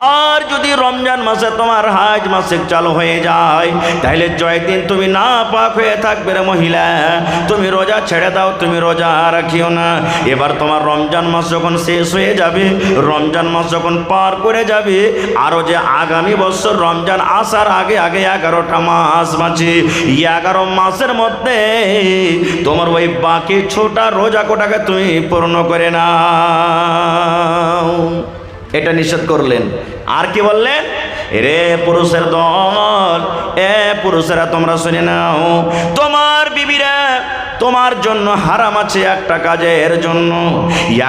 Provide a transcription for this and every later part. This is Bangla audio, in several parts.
আর যদি রমজান মাসে তোমার হাজ মাসিক চালু হয়ে যায় তাহলে জয় দিন তুমি না পাক হয়ে থাকবে রে মহিলা, তুমি রোজা ছেড়ে দাও, তুমি রোজা রাখিও না। এবার তোমার রমজান মাস যখন শেষ হয়ে যাবে, রমজান মাস যখন পার করে যাবে, আরও যে আগামী বছর রমজান আসার আগে আগে 11টা মাস বাঁচে, 11 মাসের মধ্যে তোমার ওই বাকি ছোটা রোজা কোটাকে তুমি পূর্ণ করে নাও। এটা নিষেধ করলেন। আর কি বললেন? রে পুরুষের দল, পুরুষেরা তোমরা শুনে নাও, তোমার বিবিরা তোমার জন্য হারাম আছে একটা কাজের জন্য।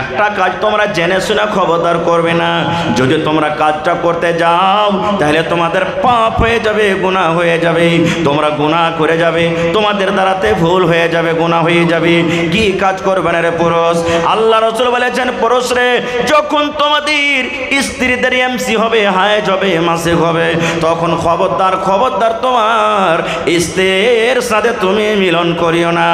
একটা কাজ তোমরা জেনে শুনে খবরদার করবে না। যদি তোমরা কাজটা করতে যাও তাহলে তোমাদের পাপ হয়ে যাবে, গুনাহ হয়ে যাবে, তোমরা গুনাহ করে যাবে, তোমাদের দ্বারাতে ভুল হয়ে যাবে, গুনাহ হয়ে যাবে। কি কাজ করবে না রে পুরুষ? আল্লাহ রাসূল বলেছেন, পুরুষ রে, যখন তোমাদের স্ত্রীদের এমসি হবে, হায়েজ হবে, মাসিক হবে, তখন খবরদার খবরদার তোমার স্ত্রীর সাথে তুমি মিলন করিও না,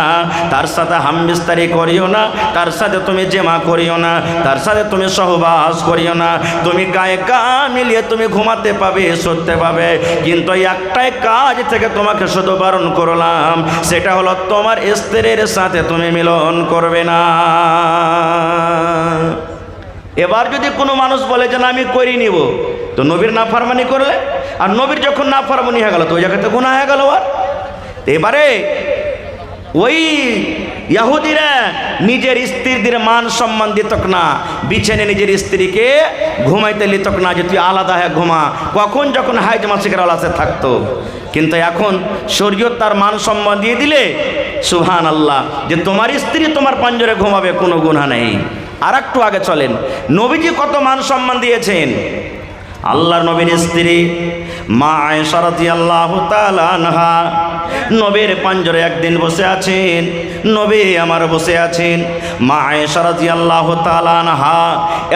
তার সাথে হামবিস্তারি করিও না, তার সাথে তুমি জেমা করিও না, তার সাথে তুমি সহবাস করিও না। তুমি গায়ে গা মিলিয়ে তুমি ঘুমাতে পাবে, শুতে পাবে, কিন্তু একটাই কাজ থেকে তোমাকে শুধু বারণ করলাম, সেটা হলো তোমার স্ত্রীর সাথে তুমি মিলন করবে না। এবার যদি কোনো মানুষ বলে যে না আমি করি নিব, তো নবীর নাফরমানি করলে, আর নবীর যখন নাফরমানি হয়ে গেল তো ওই জায়গাতে গুনাহ হয়ে গেল। আর এবারে ওই ইহুদিরা নিজের স্ত্রীদের মান সম্মান দিত না, বিছানে নিজের স্ত্রীকে ঘুমাইতে লিত না যে তুই আলাদা হয়ে ঘুমা, কখন যখন হাইজ মাসিকের আলাদা থাকতো। কিন্তু এখন শরীয়ত তার মান সম্মান দিয়ে দিলে, সুবহানাল্লাহ, যে তোমার স্ত্রী তোমার পাঞ্জরে ঘুমাবে, কোনো গুনাহ নেই। আর একটু আগে চলেন, নবীজি কত মান সম্মান দিয়েছেন। আল্লাহর নবীর স্ত্রী মা আয়েশা রাদিয়াল্লাহু তাআলা আনহা নবীর পাঞ্জরে একদিন বসে আছেন, নবী আমার বসে আছেন, মা আয়েশা রাদিয়াল্লাহু তাআলা আনহা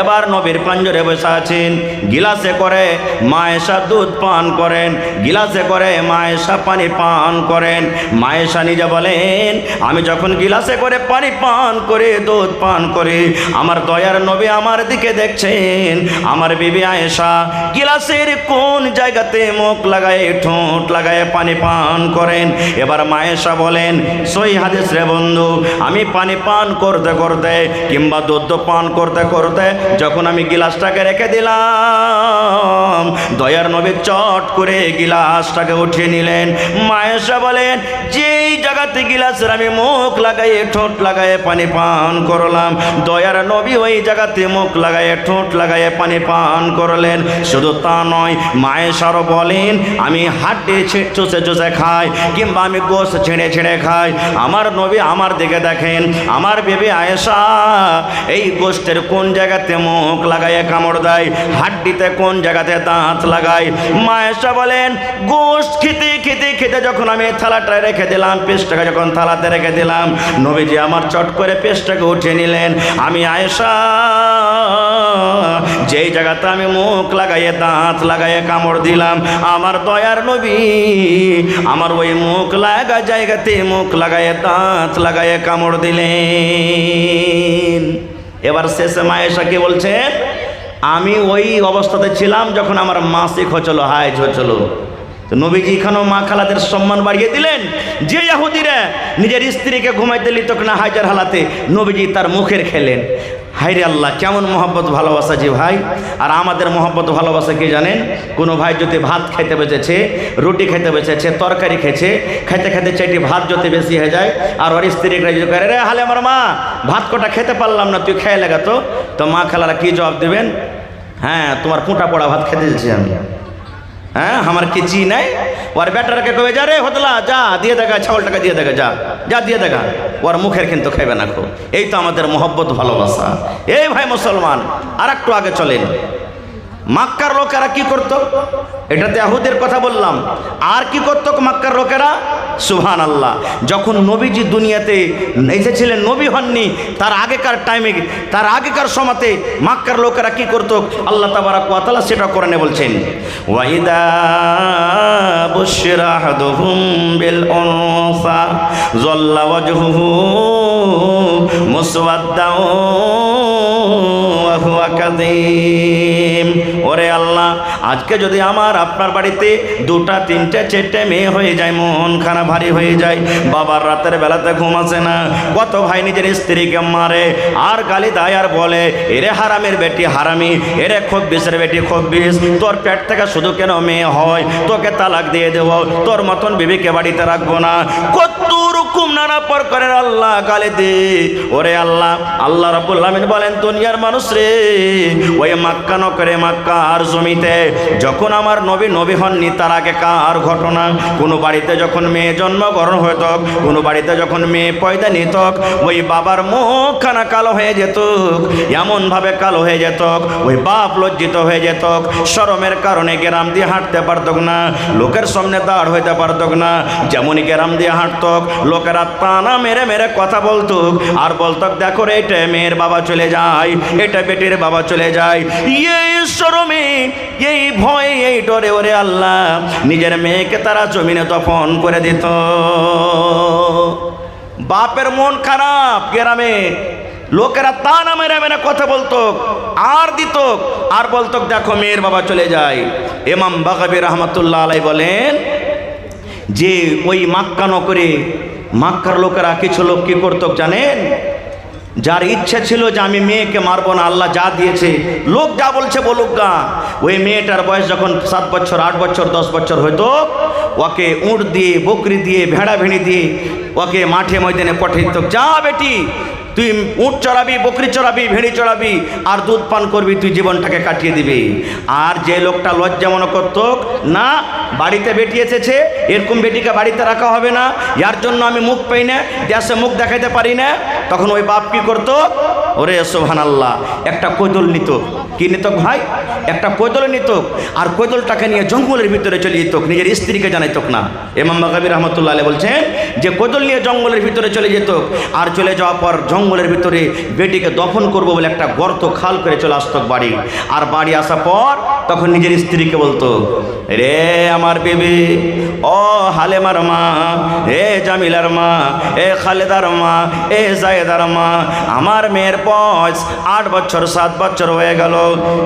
এবার নবীর পাঞ্জরে বসে আছেন। গিলাসে করে মা আয়েশা দুধ পান করেন, গিলাসে করে মা আয়েশা পানি পান করেন। মা আয়েশা নিজে বলেন, আমি যখন গিলাসে করে পানি পান করে, দুধ পান করে, আমার দয়ার নবী আমার দিকে দেখছেন। আমার বিবি আয়েশা গিলাসের কোন জায়গাতে মুখ লাগায়, ঠোঁট লাগায় পানি পান করেন। এবার মা আয়েশা বলেন, সহি হাদিস রে বন্ধু, আমি পানি পান করতে করতে কিংবা দুধ পান করতে করতে যখন আমি গিলাসটাকে রেখে দিলাম, দয়ার নবী চট করে গিলাসটাকে উঠিয়ে নিলেন। মা আয়েশা বলেন, যেই জায়গাতে গিলাসের আমি মুখ লাগাই, ঠোঁট লাগায় পানি পান করলাম, দয়ার নবী ওই জায়গাতে মুখ লাগায়, ঠোঁট লাগায় পানি পান করলেন। শুধু তা নয়, মা আয়েশারও বলেন, আমি হাড্ডি চুষে চুষে খাই কিংবা আমি গোশত ছেড়ে ছেড়ে খাই। আমার নবী আমার দিকে দেখেন, আমার বিবি আয়েশা এই গোশতের কোন জায়গাতে মুখ লাগায় কামড় দেয়, হাড্ডিতে কোন জায়গাতে দাঁত লাগায়। মা আয়েশা বলেন, গোশত খেতে খেতে খেতে যখন আমি থালাটা রেখে দিলাম, পেস্টটাকে যখন থালাতে রেখে দিলাম, নবীজি আমার চট করে পেস্টটাকে উঠিয়ে নিলেন। আমি আয়েশা যেই জায়গাতে আমি মুখ লাগাইয়ে দাঁত লাগাইয়ে কামড় দিলাম, আমার দয়ার নবী আমার ওই মুখ লাগা জায়গাতে মুখ লাগাইয়ে দাঁত লাগাইয়ে কামড় দিলেন। এবার শেষে মা আয়েশা কি বলছেন, আমি ওই অবস্থাতে ছিলাম যখন আমার মাসিক হচ্ছিল, হাইজ হচ্ছিল। তো নবীজি এখানেও মা খালাদের সম্মান বাড়িয়ে দিলেন। যে ইহুদিরা নিজের স্ত্রীকে ঘুমাইতে লিত না হাইজার হালাতে, নবীজি তার মুখের খেলেন। হায়রে আল্লাহ, কেমন মহব্বত ভালোবাসা যে ভাই। আর আমাদের মহব্বত ভালোবাসা কি জানেন? কোনো ভাই যদি ভাত খেতে বসেছে, রুটি খেতে বসেছে, তরকারি খেয়েছে, খেতে খেতে চাইটি ভাত যদি বেশি হয়ে যায়, আর ওর স্ত্রীকে যদি করে, রে হালে আমার মা ভাত কটা খেতে পারলাম না, তুই খেয়ে লাগাতো, তো মা খালারা কি জবাব দেবেন? হ্যাঁ, তোমার পুঁটা পড়া ভাত খেতে দিচ্ছি আমি, হ্যাঁ আমার কিছু নাই। ওর বেটারকে কবে, যা রে হতলা, যা দিয়ে দেখা, ছাগল টাকা দিয়ে দেখা, যা যা দিয়ে দেখা, ওর মুখের কিন্তু খাইবে না খো। এই তো আমাদের মহব্বত ভালোবাসা। এই ভাই মুসলমান, আর একটু আগে চলেন। মক্কার লোকেরা কি করত? এটাতে ইহুদের কথা বললাম। আর কি করত মক্কার লোকেরা? সুবহানাল্লাহ, যখন নবীজি দুনিয়াতে এসেছিলেন, নবী হননি, তার আগেকার টাইমে, তার আগেকার সময়তে মক্কার লোকেরা কি করত? আল্লাহ তাবারাক ওয়া তাআলা সেটা কোরআনে বলছেন, ওয়াইদা বুশিরা আহাদুহুম বিল উনসা যাল্লা ওয়াজহুহু মুসওয়াদ্দাও ওয়া হুয়া কাযীম ওরে আল্লাহ, আজকে যদি আমার আপনার বাড়িতে 2টা 3টে 4টে মেয়ে হয়ে যায়, মন খানা ভারী হয়ে যায়। বাবার রাতের বেলাতে ঘুম আসে না, কত ভাই নিজের স্ত্রীকে মারে আর গালি দেয় আর বলে, এরে হারামের বেটি হারামি, এরে খব্বিসের বেটি খব্বিস, তোর পেট থেকে শুধু কেন মেয়ে হয়, তোকে তালাক দিয়ে দেবো, তোর মতন বিবিকে বাড়িতে রাখবো না। কত রকম নানা প্রকারের আল্লাহ গালি দে। ওরে আল্লাহ, আল্লাহ রাব্বুল আলামিন বলেন, দুনিয়ার মানুষ রে, ওই মক্কা নগরে মক্কার জমিতে যখন আমার নবী হননি তার আগে কার ঘটনা, কোনো বাড়িতে যখন মেয়ে জন্মগ্রহণ হইত, কোনো বাড়িতে যখন মেয়ে পয়দা নিত, ওই বাবার মুখখানা কালো হয়ে যেত, এমনভাবে কালো হয়ে যেত, ওই বাপ লজ্জিত হয়ে যেত, শরমের কারণে গ্রাম দিয়ে হাঁটতে পারত না, লোকের সামনে দাঁড় হইতে পারত না। যেমনই গ্রাম দিয়ে হাঁটত, লোকেরা তানা মেরে মেরে কথা বলতো আর বলতো, দেখো রে, এটা মেয়ের বাবা চলে যায়, এটা বেটির বাবা চলে যায়। এই শরমে, এই ভয়ে, এই ডরে ওরে আল্লাহ নিজের মেয়েকে তারা জমিনে দফন করে দিত। বাপের মন খারাপ, গ্রামে লোকেরা তানা মেরে মেরে কথা বলতো আর দিত আর বলতো, দেখো মেয়ের বাবা চলে যায়। ইমাম বাগাবী রহমাতুল্লাহ আলাইহি বলেন যে ওই মক্কা নগরে মক্কার লোকেরা কিছু লোক কি করতো জানেন, যার ইচ্ছা ছিল যে আমি মেয়েকে মারবো না, আল্লাহ যা দিয়েছে, লোক যা বলছে বলুক গা, ওই মেয়েটার বয়স যখন 7 বছর 8 বছর 10 বছর হইতো, ওকে উঁট দিয়ে, বকরি দিয়ে, ভেড়া ভেড়ি দিয়ে ওকে মাঠে ময়দানে পাঠিয়ে দিত, যা বেটি তুই উঁট চড়াবি, বকরি চড়াবি, ভেড়ি চড়াবি আর দুধ পান করবি, তুই জীবনটাকে কাটিয়ে দিবি। আর যে লোকটা লজ্জা মনে করত, না বাড়িতে বেটি এসেছে, এরকম বেটিকে বাড়িতে রাখা হবে না, ইয়ার জন্য আমি মুখ পাই না, দেশে মুখ দেখাইতে পারি না, তখন ওই বাপ কি করতো, ওরে সুবহানাল্লাহ, একটা কোদল নিত। কি নিত ভাই? একটা কোদল নিত, আর কোদলটাকে নিয়ে জঙ্গলের ভিতরে চলে যেত, নিজের স্ত্রীকে জানাইত না। ইমাম বাগাবী রহমাতুল্লাহ আলাইহি বলছেন যে কোদল নিয়ে জঙ্গলের ভিতরে চলে যেত, আর চলে যাওয়ার পর জঙ্গলের ভিতরে বেটিকে দফন করবো বলে একটা গর্ত খাল করে চলে আসতো বাড়ি। আর বাড়ি আসার পর তখন নিজের স্ত্রীকে বলতো, রে আমার বিবি, ও হালেমার মা, এ জামিলার মা, এ খালেদার মা, এ জায়েদার মা, আমার মেয়ের বয়স 8 বছর 7 বছর হয়ে গেল,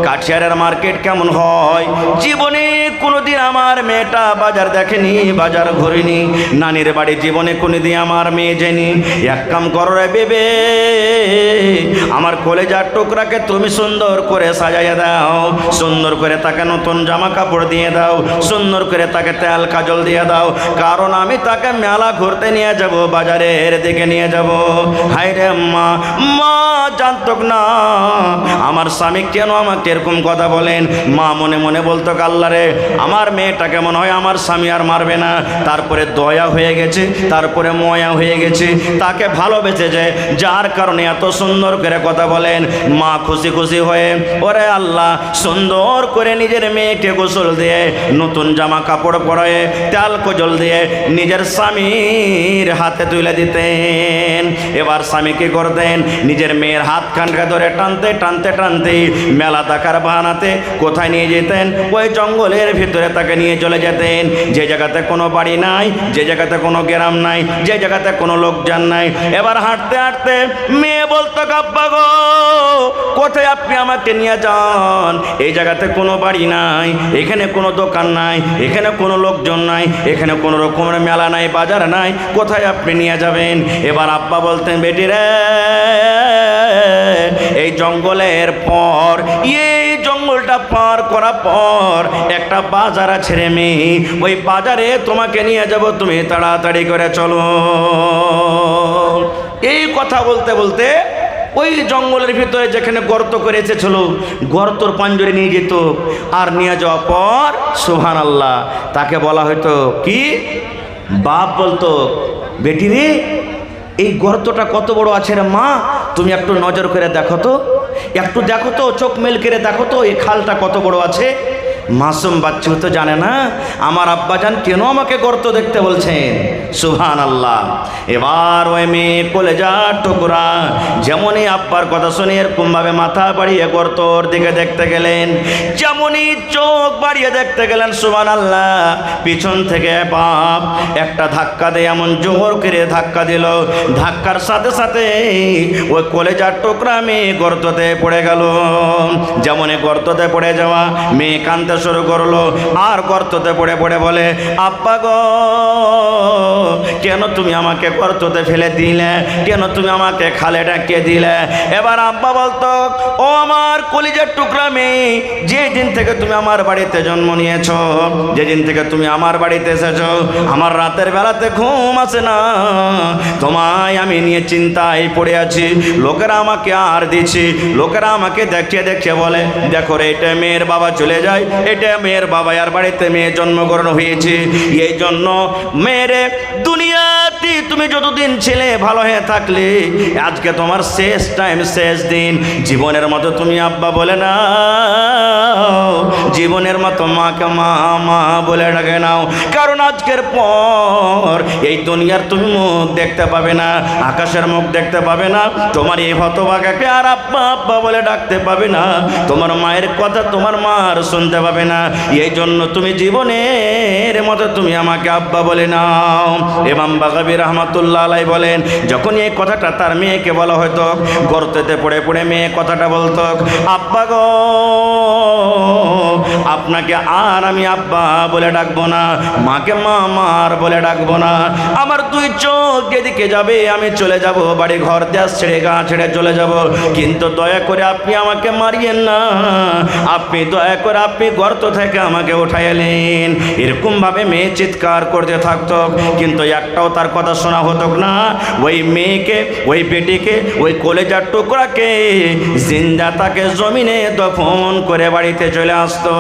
কাঠিয়ারের মার্কেট কেমন হয়, জীবনে কোনোদিন আমার মেয়েটা বাজার দেখেনি, বাজার ঘুরিনি, নানির বাড়ি জীবনে কোনোদিন আমার মেয়ে যায়নি। এক কাম করো রে বেবে, আমার কলেজার টুকরাকে তুমি সুন্দর করে সাজাইয়া দাও, সুন্দর করে তাকে নতুন জামা কাপড় দিয়ে দাও, সুন্দর করে তাকে তেল কাজল দিয়ে দাও, কারণ আমি তাকে মেলা ঘুরতে নিয়ে যাব, বাজারের দিকে নিয়ে যাব। হায় রে মা, মা জানতো না আমার স্বামী কেন আমাকে এরকম কথা বলেন। মা মনে মনে বলতো, আল্লাহ রে, আমার মেয়েটাকে মনে হয় আমার স্বামী আর মারবে না। তারপরে দয়া হয়ে গেছে, তারপরে ময়া হয়ে গেছে, তাকে ভালোবেসেছে, যার কারণে এত সুন্দর করে কথা বলেন। মা খুশি খুশি হয়ে ওরে আল্লাহ সুন্দর করে নিজের মেয়েকে গোসল দিয়ে, নতুন জামা কাপড় পরে, তেল কজল দিয়ে নিজের স্বামীর হাতে তুলে দিতেন। এবার স্বামী কি করতেন, নিজের মেয়ের হাত খানকে ধরে টানতে টানতে টানতে মেলা দেখার বাহানাতে কোথায় নিয়ে যেতেন, ওই জঙ্গলের ভিতরে তাকে নিয়ে চলে যেতেন, যে জায়গাতে কোনো বাড়ি নাই, যে জায়গাতে কোনো গ্রাম নাই, যে জায়গাতে কোনো লোকজন নাই। এবার হাঁটতে হাঁটতে মেয়ে বলতো, আব্বা গো, কোথায় আপনি আমাকে নিয়ে যান, এই জায়গাতে কোনো বাড়ি নাই, এখানে কোনো দোকান নাই, এখানে কোনো লোকজন নাই, এখানে কোনো রকমের মেলা নাই, বাজার নাই, কোথায় আপনি নিয়ে যাবেন? এবার আব্বা বলতেন, বেটি রে, এই জঙ্গলের পর, এই জঙ্গলটা পার করার পর একটা বাজার আছে রে মেয়ে, ওই বাজারে তোমাকে নিয়ে যাব, তুমি তাড়াতাড়ি করে চলো। এই কথা বলতে বলতে ওই জঙ্গলের ভিতরে যেখানে গর্ত করে এসেছিল, গর্তর পাঞ্জরে নিয়ে যেত, আর নিয়ে যাওয়ার পর সুবহানাল্লাহ তাকে বলা হতো কি, বাপ বলতো, বেটি রে, এই গর্তটা কত বড় আছে রে মা, তুমি একটু নজর করে দেখো তো, একটু দেখো তো, চোখ মেল করে দেখো তো, এই খালটা কত বড় আছে। মাসুম বাচ্চাও তো জানে না আমার আব্বাজান কেন আমাকে গর্ত দেখতে বলছেন। সুবহানাল্লাহ। এবার ওই মেয়ে কলেজার টুকরা যেমনই আব্বার কথা শুনে এরকমভাবে মাথা বাড়িয়ে গর্তর দিকে দেখতে গেলেন, যেমনই চোখ বাড়িয়ে দেখতে গেলেন, সুবহানাল্লাহ, পিছন থেকে বাপ একটা ধাক্কা দিয়ে এমন জোর করে ধাক্কা দিল, ধাক্কার সাথে সাথে ওই কলেজার টুকরা মেয়ে গর্ততে পড়ে গেল। যেমনই গর্ততে পড়ে যাওয়া মেয়ে কাঁদতে শুরু করলো, আর গর্ততে পড়ে পড়ে বলে, আব্বা গো, কেন তুমি আমাকে গর্ততে ফেলে দিলে, কেন তুমি আমাকে খালে ডাকিয়ে দিলে। এবার আব্বা বলতো, ও আমার কলিজার টুকরা মেয়ে, যে দিন থেকে তুমি আমার বাড়িতে জন্ম নিয়েছো, যেদিন থেকে তুমি আমার বাড়িতে এসেছো, আমার রাতের বেলাতে ঘুম আসে না, তোমায় আমি নিয়ে চিন্তায় পড়ে আছি। লোকেরা আমাকে আর দিচ্ছি, লোকেরা আমাকে দেখিয়ে দেখিয়ে বলে, দেখো রে, এটা মেয়ের বাবা চলে যায়, এটা মেয়ের বাবা, আর বাড়িতে মেয়ে জন্মগ্রহণ হয়েছে। এই জন্য মেয়েরে দুনিয়াতে তুমি যতদিন ছেলে ভালো হয়ে থাকলে, আজকে তোমার শেষ টাইম, শেষ দিন। জীবনের মতো তুমি আব্বা বলে না, জীবনের মতো মাকে মা মা বলে ডাকে নাও, কারণ আজকের পর এই দুনিয়ার তুমি মুখ দেখতে পাবে না, আকাশের মুখ দেখতে পাবে না, তোমার এই হতভাগাকে আর আব্বা আব্বা বলে ডাকতে পাবে না, তোমার মায়ের কথা তোমার মার শুনতে পাবে না। এই জন্য তুমি জীবনের মতো তুমি আমাকে আব্বা বলে নাও। ইমাম বাগাবী রাহমাতুল্লাহ আলাইহি বলেন, যখন এই কথাটা তার মেয়েকে বলা হয়তো, গর্তেতে পড়ে পড়ে মেয়ে কথাটা বলতো, আব্বা গো, আপনাকে আর আমি আব্বা বলে ডাকবো না, মাকে মা মার বলে ডাকবো না, আমার দুই চোখ যেদিকে যাবে আমি চলে যাব, বাড়ি ঘর দেশ ছেড়ে গা ছেড়ে চলে যাব, কিন্তু দয়া করে আপনি আমাকে মারিয়েন না, আপনি দয়া করে আপনি গর্ত থেকে আমাকে উঠাই এলেন। এরকম ভাবে মেয়ে চিৎকার করতে থাকতো, কিন্তু একটাও তার কথা শোনা হতো না। ওই মেয়েকে, ওই বেটিকে, ওই কলেজার টুকরাকে জিন্দা তাকে জমিনে দফন করে বাড়িতে চলে আসতো।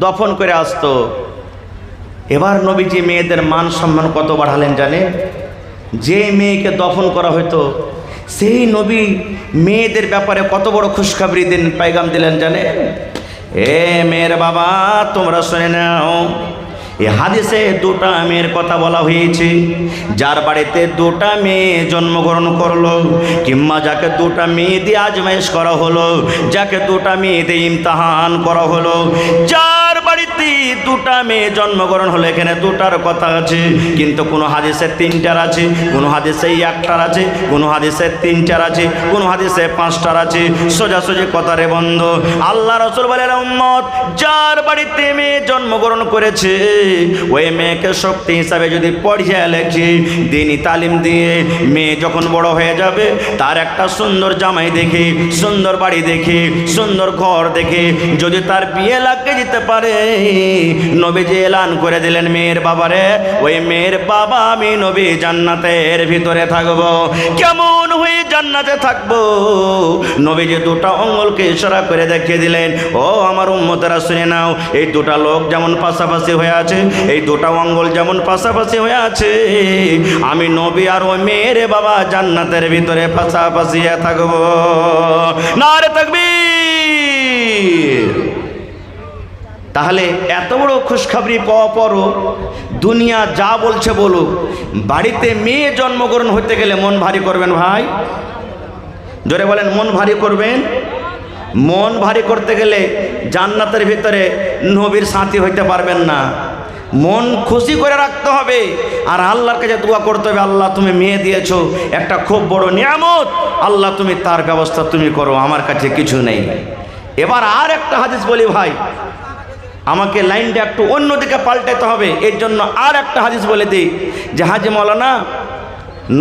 দফন করে আসতো। এবার নবীজি মেয়েদের মান সম্মান কত বাড়ালেন জানে? যে মেয়েকে দফন করা হতো সেই নবী মেয়েদের ব্যাপারে কত বড় খুশখবরি দিন, পায়গাম দিলেন জানে? এ মেয়ের বাবা, তোমরা শুনে নাও, এই হাদিসে দুটা মেয়ের কথা বলা হয়েছে। যার বাড়িতে দুটা মেয়ে জন্মগ্রহণ করলো, কিংবা যাকে দুটা মেয়ে দিয়ে আজমাইশ করা হলো, যাকে দুটা মেয়ে দিয়ে ইমতিহান করা হলো, যার বাড়িতে দুটা মেয়ে জন্মগ্রহণ হলো, এখানে দুটার কথা আছে, কিন্তু কোনো হাদিসে তিনটার আছে, কোনো হাদিসে একটার আছে, কোনো হাদিসে তিনটার আছে, কোনো হাদিসে পাঁচটার আছে। সোজাসুজি কথা রে বন্ধু, আল্লাহ রাসূল বলেন, উম্মত, যার বাড়িতে মেয়ে জন্মগ্রহণ করেছে ওই মেয়েকে শক্তি হিসাবে যদি পড়িয়ে লেখি, দিনই তালিম দিয়ে, মেয়ে যখন বড় হয়ে যাবে তার একটা সুন্দর জামাই দেখি, সুন্দর বাড়ি দেখি, সুন্দর ঘর দেখি, যদি তার বিয়ে লাগিয়ে দিতে পারে, নবীজি এলান করে দিলেন, মেয়ের বাবারে, ওই মেয়ের বাবা আমি নবী জান্নাতের ভিতরে থাকবো। কেমন হয়ে জান্নাতে থাকবো? নবীজি দুটা আঙ্গুলকে ইশারা করে দেখিয়ে দিলেন, ও আমার উম্মতেরা শুনে নাও, এই দুটা লোক যেমন পাশাপাশি হয়ে আছে, এই দুটা আঙ্গুল যেমন পাশাপাশি হয়ে আছে, আমি নবী আর ওই মেয়ের বাবা জান্নাতের ভিতরে পাশাপাশি থাকবো। নারে তাকবীর। তাহলে এত বড় খুশখবরি পাওয়া পরও দুনিয়া যা বলছে বলুক, বাড়িতে মেয়ে জন্মগ্রহণ হতে গেলে মন ভারী করবেন ভাই, জোরে বলেন, মন ভারী করবেন। মন ভারী করতে গেলে জান্নাতের ভিতরে নবীর সাথী হইতে পারবেন না। মন খুশি করে রাখতে হবে, আর আল্লাহর কাছে দোয়া করতে হবে, আল্লাহ তুমি মেয়ে দিয়েছো, একটা খুব বড় নিয়ামত, আল্লাহ তুমি তার ব্যবস্থা তুমি করো, আমার কাছে কিছু নেই। এবার আর একটা হাদিস বলি ভাই, আমাকে লাইনটা একটু অন্যদিকে পাল্টাতে হবে, এর জন্য আর একটা হাদিস বলে দিই যে হাজী মাওলানা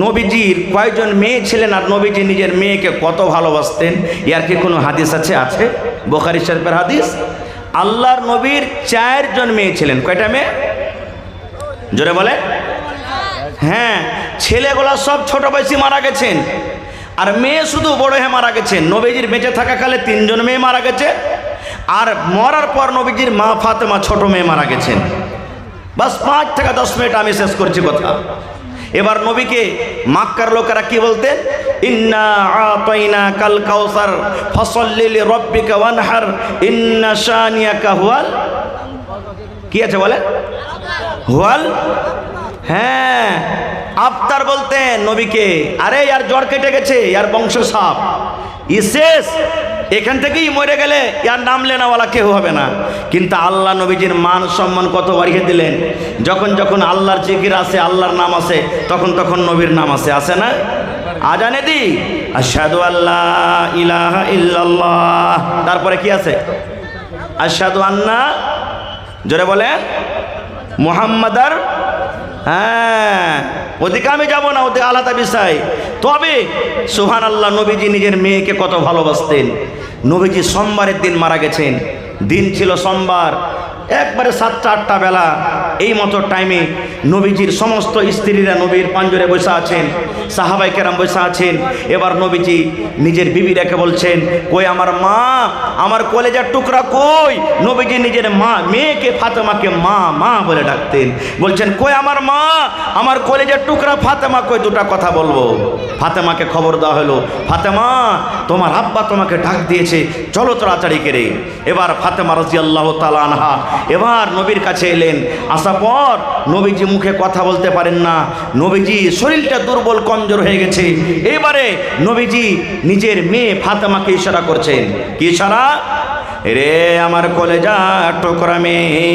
নবীজির কয়জন মেয়ে ছিলেন, আর নবীজি নিজের মেয়েকে কত ভালোবাসতেন, এর কি কোনো হাদিস আছে? আছে, বুখারী শরীফের হাদিস। আল্লাহর নবীর 4 জন মেয়ে ছিলেন। কয়টা মেয়ে? জোরে বলে। হ্যাঁ, ছেলেগুলা সব ছোট বয়সী মারা গেছেন, আর মেয়ে শুধু বড় হয়ে মারা গেছেন। নবীজির বেঁচে থাকাকালে 3 জন মেয়ে মারা গেছে, আর মরার পর নবীজির মা ফাতেমা ছোট মেয়ে মারা গেছেন। বাস 5 থেকে 10 মিনিট আমি শেষ করছি কথা। এবার নবীকে মক্কার লোকেরা কি বলতেন? ইন্না আতাইনা কাল কাউসার ফসল্লি লিরাব্বিকা ওয়ানহার ইন্না শানিয়াকা হুয়াল, কি আছে বলে? হুয়াল, হ্যাঁ আফতার বলতেন নবীকে। আরে ইয়ার জ্বর কেটে গেছে, ইয়ার বংশ সাপ, শেষ, এখান থেকেই মরে গেলে ইয়ার নাম লেনাওয়ালা কেউ হবে না। কিন্তু আল্লাহ নবীজির মান সম্মান কত বাড়িয়ে দিলেন। যখন যখন আল্লাহর জিকির আছে, আল্লাহর নাম আছে, তখন তখন নবীর নাম আছে না? আজানে দি আশহাদু আল্লাহ ইলাহা ইল্লাল্লাহ, তারপরে কি আছে? আশহাদু আন্না, জোরে বলে, মুহাম্মাদার, হ্যাঁ ওদিকে আমি যাবো না, ওদিকে আলাদা বিষয়। তবে সুবহানাল্লাহ, নবীজি নিজের মেয়েকে কত ভালোবাসতেন। নবীজি সোমবারের দিন মারা গেছেন, দিন ছিল সোমবার, একবারে 7টা-8টা বেলা এই মতো টাইমে নবীজির সমস্ত স্ত্রীরা নবীর পাঞ্জরে বসে আছেন, সাহাবাই কেরাম বসে আছেন। এবার নবীজি নিজের বিবি রেখে বলছেন, কই আমার মা, আমার কলেজার টুকরা কই? নবীজি নিজের মা, মেয়েকে ফাতেমাকে মা মা বলে ডাকতেন। বলছেন, কই আমার মা, আমার কলেজার টুকরা ফাতেমা কই? দুটা কথা বলবো। ফাতেমাকে খবর দেওয়া হলো, ফাতেমা তোমার আব্বা তোমাকে ডাক দিয়েছে, চলো তাড়াতাড়ি করে। এবার ফাতেমা রাদিয়াল্লাহু তাআলা আনহা এবার নবীর কাছে এলেন। আসার পর নবীজি মুখে কথা বলতে পারেন না, নবীজি শরীরটা দুর্বল কমজোর হয়ে গেছে। এবারে নবীজি নিজের মেয়ে ফাতেমাকে ইশারা করছেন। কি ইশারা? রে আমার কলেজা টুকরা মেয়ে,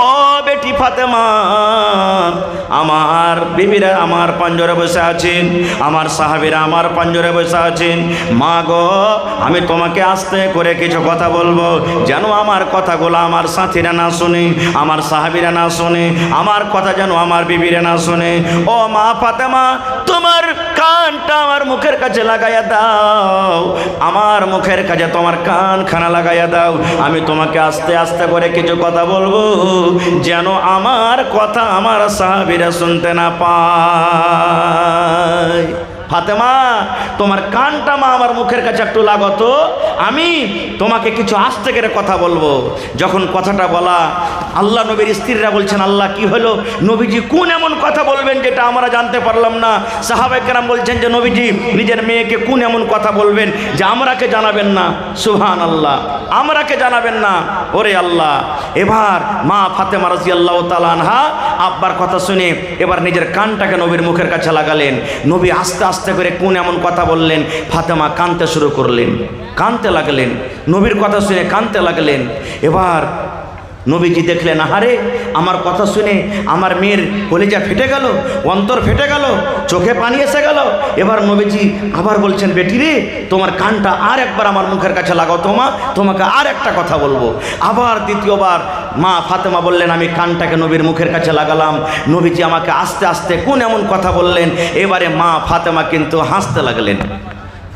ও বেটি ফাতেমা, আমার বিবিরা আমার পাঞ্জরে বসে আছেন, আমার সাহাবীরা আমার পাঞ্জরে বসে আছেন। মা গো, আমি তোমাকে আস্তে করে কিছু কথা বলবো, যেন আমার কথাগুলো আমার সাথীরা না শুনে, আমার সাহাবীরা না শুনে, আমার কথা যেন আমার বিবিরা না শুনে। ও মা ফাতেমা, তোমার কানটা আমার মুখের কাছে লাগাইয়া দাও, আমার মুখের কাছে তোমার কানখানা লাগাইয়া দাও। আমি তোমাকে আস্তে আস্তে করে কিছু কথা বলবো, যেন আমার কথা আমার সাহাবীরা শুনতে না পায়। ফাতেমা, তোমার কানটা মা আমার মুখের কাছে একটু লাগতো, আমি তোমাকে কিছু আস্তে করে কথা বলবো। যখন কথাটা বলা, আল্লাহ নবীর স্ত্রীরা বলছেন, আল্লাহ কি হলো? নবীজি কোন এমন কথা বলবেন যেটা আমরা জানতে পারলাম না? সাহাবায়ে কেরাম বলছেন যে নবীজি নিজের মেয়েকে কোন এমন কথা বলবেন যে আমরাকে জানাবেন না? সুবহানাল্লাহ, আমরাকে জানাবেন না। ওরে আল্লাহ! এবার মা ফাতেমা রাদিয়াল্লাহু তাআলা আনহা আব্বার কথা শুনে এবার নিজের কানটাকে নবীর মুখের কাছে লাগালেন। নবী আস্তে আস্তে করে কোন এমন কথা বললেন, ফাতেমা কাঁদতে শুরু করলেন, কাঁদতে লাগলেন, নবীর কথা শুনে কাঁদতে লাগলেন। এবার নবীজি দেখলেন, আহারে আমার কথা শুনে আমার মেয়ের কলিজা ফেটে গেল, অন্তর ফেটে গেল, চোখে পানি এসে গেল। এবার নবীজি আবার বলছেন, বেটি রে, তোমার কানটা আর একবার আমার মুখের কাছে লাগাও তো মা, তোমাকে আর একটা কথা বলবো। আবার দ্বিতীয়বার মা ফাতেমা বললেন, আমি কানটাকে নবীর মুখের কাছে লাগালাম। নবীজি আমাকে আস্তে আস্তে কোন এমন কথা বললেন। এবারে মা ফাতেমা কিন্তু হাসতে লাগলেন।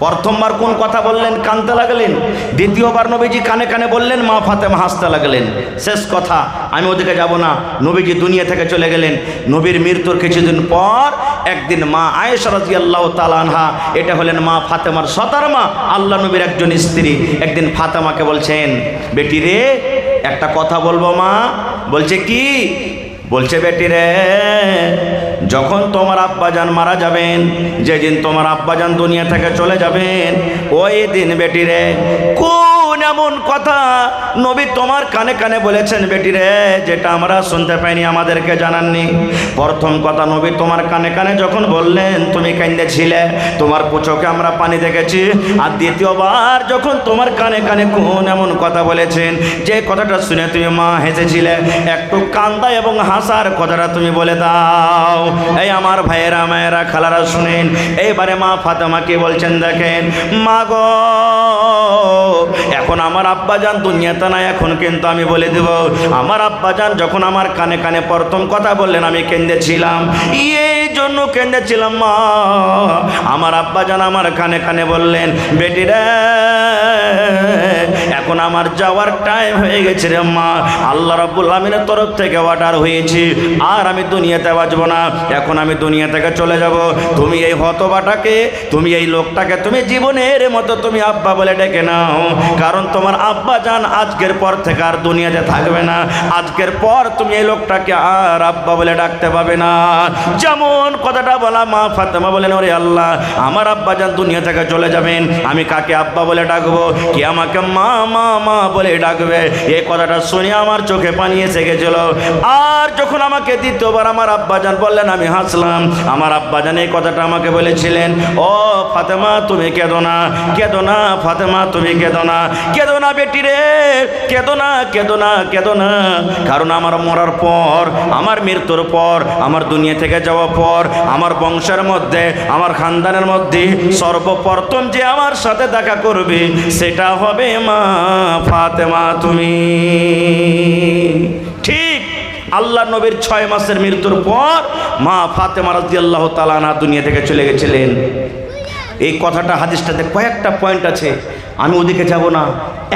প্রথমবার কোন কথা বললেন, কানতে লাগলেন। দ্বিতীয়বার নবীজি কানে কানে বললেন, মা ফাতেমা হাসতে লাগলেন। শেষ কথা, আমি ওদিকে যাব না, নবীজি দুনিয়া থেকে চলে গেলেন। নবীর মৃত্যুর কিছুদিন পর একদিন মা আয়েশা রাদিয়াল্লাহু তাআলা আনহা, এটা হলেন মা ফাতেমার সতার মা, আল্লাহ নবীর একজন স্ত্রী, একদিন ফাতেমাকে বলছেন, বেটি রে একটা কথা বলবো মা। বলছে কি? বলছে, বেটি রে, যখন তোমার আব্বাজান মারা যাবেন, যেদিন তোমার আব্বাজান দুনিয়া থেকে চলে যাবেন, ওই দিন বেটি রে কোন এমন কথা নবী তোমার কানে কানে বলেছেন বেটি রে, যেটা আমরা শুনতে পাইনি, আমাদেরকে জানাননি? প্রথম কথা, নবী তোমার কানে কানে যখন বললেন তুমি কাঁদেছিলে, তোমার চোখে আমরা পানি দেখেছি। আর দ্বিতীয়বার যখন তোমার কানে কানে কোন এমন কথা বলেছেন, যে কথাটা শুনে তুমি মা হেসেছিলে, একটু কান্দা এবং হাসার কথাটা তুমি বলে দাও। এই আমার ভাইয়েরা, মায়েরা, খালারা শুনেন। এইবারে মা ফাতেমাকে বলছেন, দেখেন মা গো, এখন আমার আব্বাজান দুনিয়াতে নাই, এখন কিন্তু আমি বলে দেব, আমার আব্বাজান যখন আমার কানে কানে প্রথম কথা বললেন, আমি কেঁদেছিলাম। এই জন্য কেঁদেছিলাম মা, আমার আব্বাজান আমার কানে কানে বললেন, বেটি রে, এখন আমার যাওয়ার টাইম হয়ে গেছে রে মা, আল্লাহ রাব্বুল আমিনের তরফ থেকে অর্ডার হয়েছে, আর আমি দুনিয়াতে বাঁচবো না, এখন আমি দুনিয়া থেকে চলে যাব। তুমি এই হতবাটাকে, তুমি এই লোকটাকে তুমি জীবনের মতো তুমি আব্বা বলে ডেকে নাও, কারণ তোমার আব্বা জান আজকের পর থেকে আর দুনিয়াতে থাকবে না। আজকের পর তুমি এই লোকটাকে আর আব্বা বলে ডাকতে পাবে না। যেমন কথাটা বলা, মা ফাতেমা বলেন, ওরে আল্লাহ, আমার আব্বা জান দুনিয়া থেকে চলে যাবেন, আমি কাকে আব্বা বলে ডাকবো? কি আমাকে মা মা মা বলে ডাকবে? এই কথাটা শুনে আমার চোখে পানি এসে গেছিল। আর যখন আমাকে দ্বিতীয়বার আমার আব্বাজান বললেন, আমি হাসলাম। আমার আব্বাজান এই কথাটা আমাকে বলেছিলেন, ও ফাতেমা তুমি কেঁদো না, কেঁদো না ফাতেমা, তুমি কেঁদো না, কেঁদো না বেটি রে, কেঁদো না, কেঁদো না, কেঁদো না। কারণ আমার মরার পর, আমার মৃত্যুর পর, আমার দুনিয়া থেকে যাওয়ার পর, আমার বংশের মধ্যে, আমার খানদানের মধ্যে সর্বপ্রথম যে আমার সাথে দেখা করবে সেটা হবে মা ফাতেমা তুমি। ঠিক আল্লাহ নবীর 6 মাসের মৃত্যুর পর মা ফাতেমা রাদিয়াল্লাহু তাআলা আনহা দুনিয়া থেকে চলে গেছিলেন। এই কথাটা হাদিসটাতে কয়েকটা পয়েন্ট আছে, আমি ওদিকে যাব না।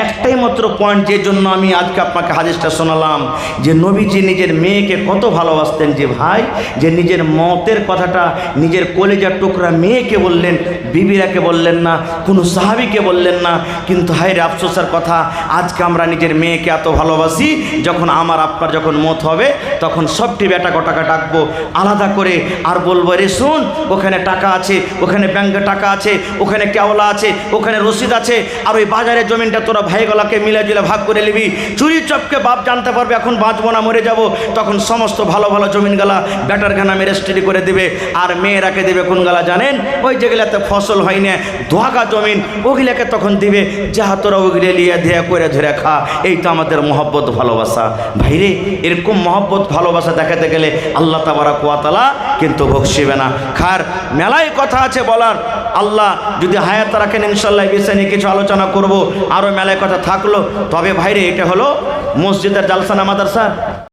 একটাই মাত্র পয়েন্ট, যে জন্য আমি আজকে আপনাকে হাদিসটা শোনালাম, যে নবীজি নিজের মেয়েকে কত ভালোবাসতেন, যে ভাই, যে নিজের মতের কথাটা নিজের কলেজার টুকরা মেয়েকে বললেন, বিবিরাকে বললেন না, কোনো সাহাবীকে বললেন না। কিন্তু হায় রে আফসোসের কথা, আজকে আমরা নিজের মেয়েকে এত ভালোবাসি, যখন আমার আপনার যখন মত হবে তখন সবটি বেটা কটাকে ডাকবো আলাদা করে, আর বলবো, রে শুন, ওখানে টাকা আছে, ওখানে ব্যাংকে টাকা আছে, ওখানে কেওলা আছে, ওখানে রসিদ আছে, আর ওই বাজারের জমিনটা তোরা ভাইগুলাকে মিলে জুলে ভাগ করে নিবি। চুরি চপকে বাপ জানতে পারবে এখন বাঁচবো না, মরে যাব, তখন সমস্ত ভালো ভালো জমিনগুলা ব্যাটার নামে রেজিস্ট্রি করে দিবে। আর মেয়েরাকে দেবে কোনগুলা জানেন? ওই যেগুলাতে ফসল হয় না, ধোয়াকা জমিন, ওগুলাকে তখন দিবে, যাহা তোরা ওগুলো নিয়ে ধেয়া করে ধরে খা। এই তো আমাদের মহব্বত ভালোবাসা। ভাইরে, এরকম মহব্বত ভালোবাসা দেখাতে গেলে আল্লাহ তাবারাক ওয়া তাআলা কিন্তু বকশিবে না। খার মেলায় কথা আছে বলার, আল্লাহ যদি হায়াত রাখেন ইনশাল্লাহ এই বিষয় নিয়ে কিছু আলোচনা করব, আরও মেলায় কথা থাকলো। তবে ভাইরে, এটা হলো মসজিদের জালসা না মাদ্রাসা?